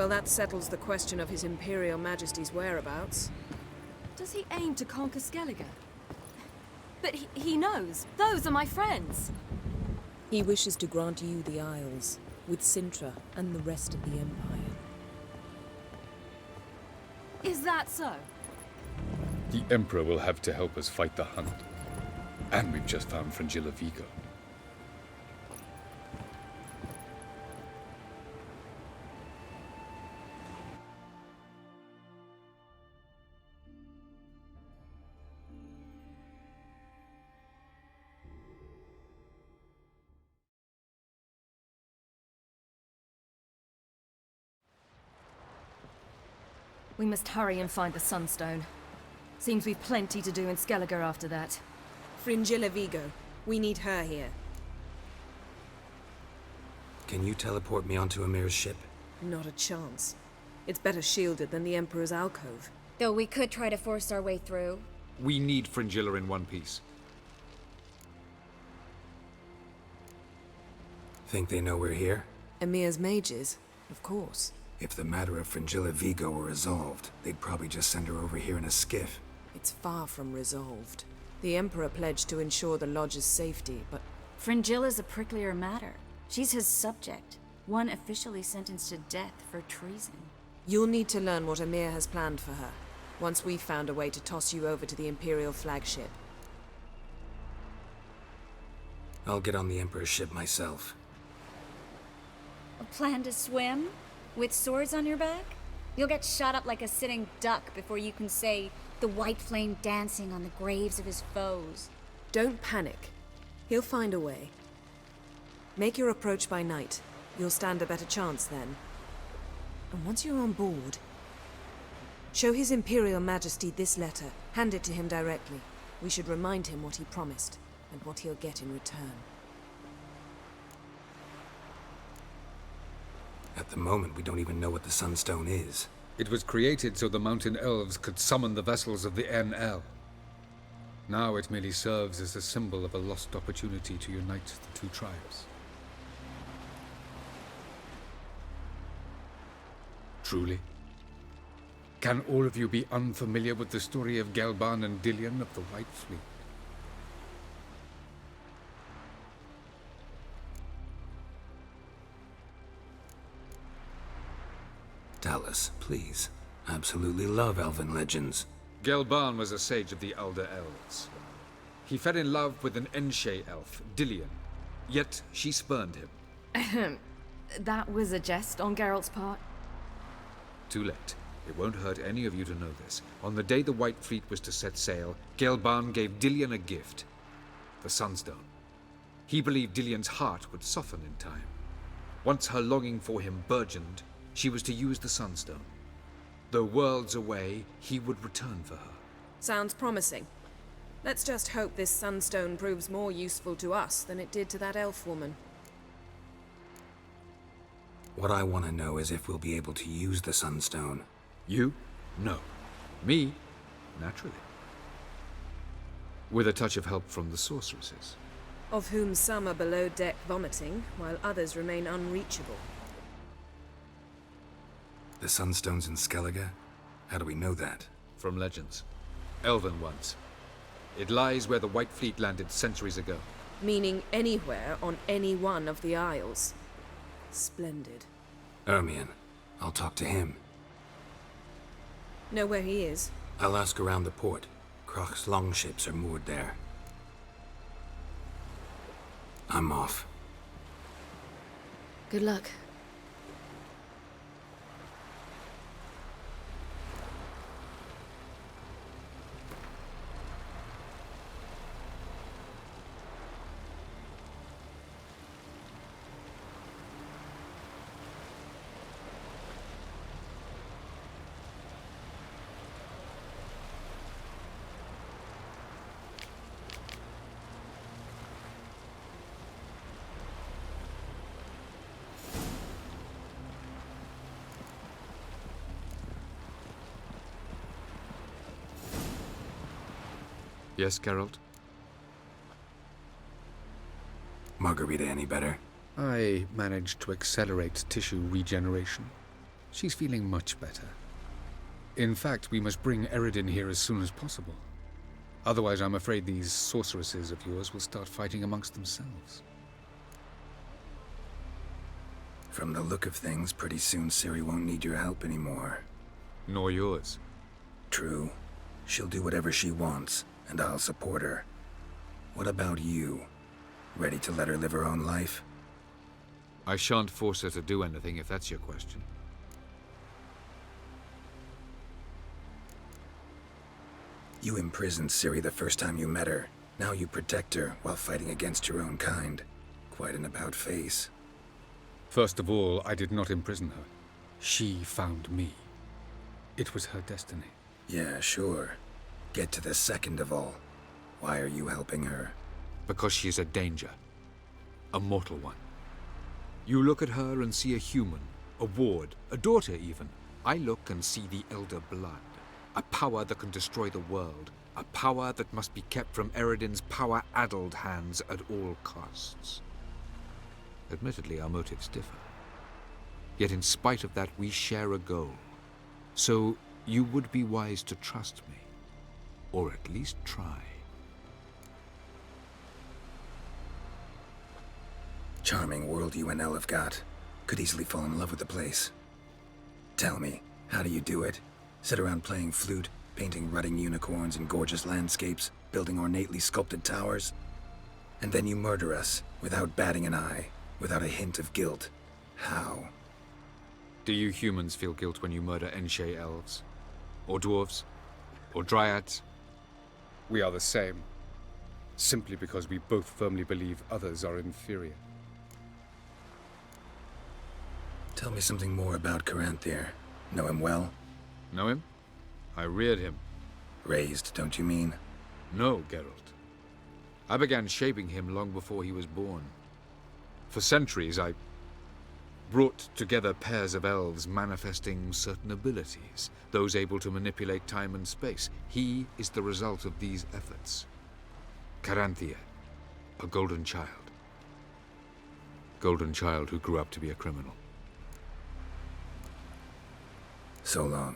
Well, that settles the question of His Imperial Majesty's whereabouts. Does he aim to conquer Skellige? But he knows. Those are my friends. He wishes to grant you the Isles, with Sintra and the rest of the Empire. Is that so? The Emperor will have to help us fight the Hunt. And we've just found Fringilla Vigo. We must hurry and find the Sunstone. Seems we've plenty to do in Skellige after that. Fringilla Vigo. We need her here. Can you teleport me onto Amir's ship? Not a chance. It's better shielded than the Emperor's alcove. Though we could try to force our way through. We need Fringilla in one piece. Think they know we're here? Emir's mages, of course. If the matter of Fringilla Vigo were resolved, they'd probably just send her over here in a skiff. It's far from resolved. The Emperor pledged to ensure the Lodge's safety, but... Fringilla's a pricklier matter. She's his subject, one officially sentenced to death for treason. You'll need to learn what Emir has planned for her, once we've found a way to toss you over to the Imperial flagship. I'll get on the Emperor's ship myself. A plan to swim? With swords on your back? You'll get shot up like a sitting duck before you can say the white flame dancing on the graves of his foes. Don't panic. He'll find a way. Make your approach by night. You'll stand a better chance then. And once you're on board, show His Imperial Majesty this letter. Hand it to him directly. We should remind him what he promised, and what he'll get in return. At the moment, we don't even know what the Sunstone is. It was created so the Mountain Elves could summon the vessels of the NL. Now it merely serves as a symbol of a lost opportunity to unite the two tribes. Truly? Can all of you be unfamiliar with the story of Gelban and Dillion of the White Fleet? Tell us, please. I absolutely love elven legends. Gelban was a sage of the Elder Elves. He fell in love with an Enshe elf, Dillion, yet she spurned him. That was a jest on Geralt's part. Too late. It won't hurt any of you to know this. On the day the White Fleet was to set sail, Gelban gave Dillion a gift. The Sunstone. He believed Dillion's heart would soften in time. Once her longing for him burgeoned, she was to use the Sunstone. Though worlds away, he would return for her. Sounds promising. Let's just hope this Sunstone proves more useful to us than it did to that elf woman. What I want to know is if we'll be able to use the Sunstone. You? No. Me? Naturally. With a touch of help from the sorceresses. Of whom some are below deck vomiting, while others remain unreachable. The Sunstone's in Skellige? How do we know that? From legends. Elven ones. It lies where the White Fleet landed centuries ago. Meaning anywhere on any one of the Isles. Splendid. Ermion. I'll talk to him. Know where he is? I'll ask around the port. Kroch's longships are moored there. I'm off. Good luck. Yes, Geralt? Margarita any better? I managed to accelerate tissue regeneration. She's feeling much better. In fact, we must bring Eredin here as soon as possible. Otherwise, I'm afraid these sorceresses of yours will start fighting amongst themselves. From the look of things, pretty soon Ciri won't need your help anymore. Nor yours. True. She'll do whatever she wants, and I'll support her. What about you? Ready to let her live her own life? I shan't force her to do anything, if that's your question. You imprisoned Ciri the first time you met her. Now you protect her while fighting against your own kind. Quite an about-face. First of all, I did not imprison her. She found me. It was her destiny. Yeah, sure. Get to the second of all. Why are you helping her? Because she is a danger. A mortal one. You look at her and see a human, a ward, a daughter even. I look and see the Elder Blood. A power that can destroy the world. A power that must be kept from Eredin's power-addled hands at all costs. Admittedly, our motives differ. Yet in spite of that, we share a goal. So, you would be wise to trust me. Or at least try. Charming world you and Elle have got. Could easily fall in love with the place. Tell me, how do you do it? Sit around playing flute, painting rutting unicorns and gorgeous landscapes, building ornately sculpted towers? And then you murder us, without batting an eye, without a hint of guilt. How? Do you humans feel guilt when you murder Enshe elves? Or dwarves? Or dryads? We are the same. Simply because we both firmly believe others are inferior. Tell me something more about Caranthir. Know him well? Know him? I reared him. Raised, don't you mean? No, Geralt. I began shaping him long before he was born. For centuries, I brought together pairs of elves manifesting certain abilities, those able to manipulate time and space. He is the result of these efforts. Caranthir, a golden child. Golden child who grew up to be a criminal. So long.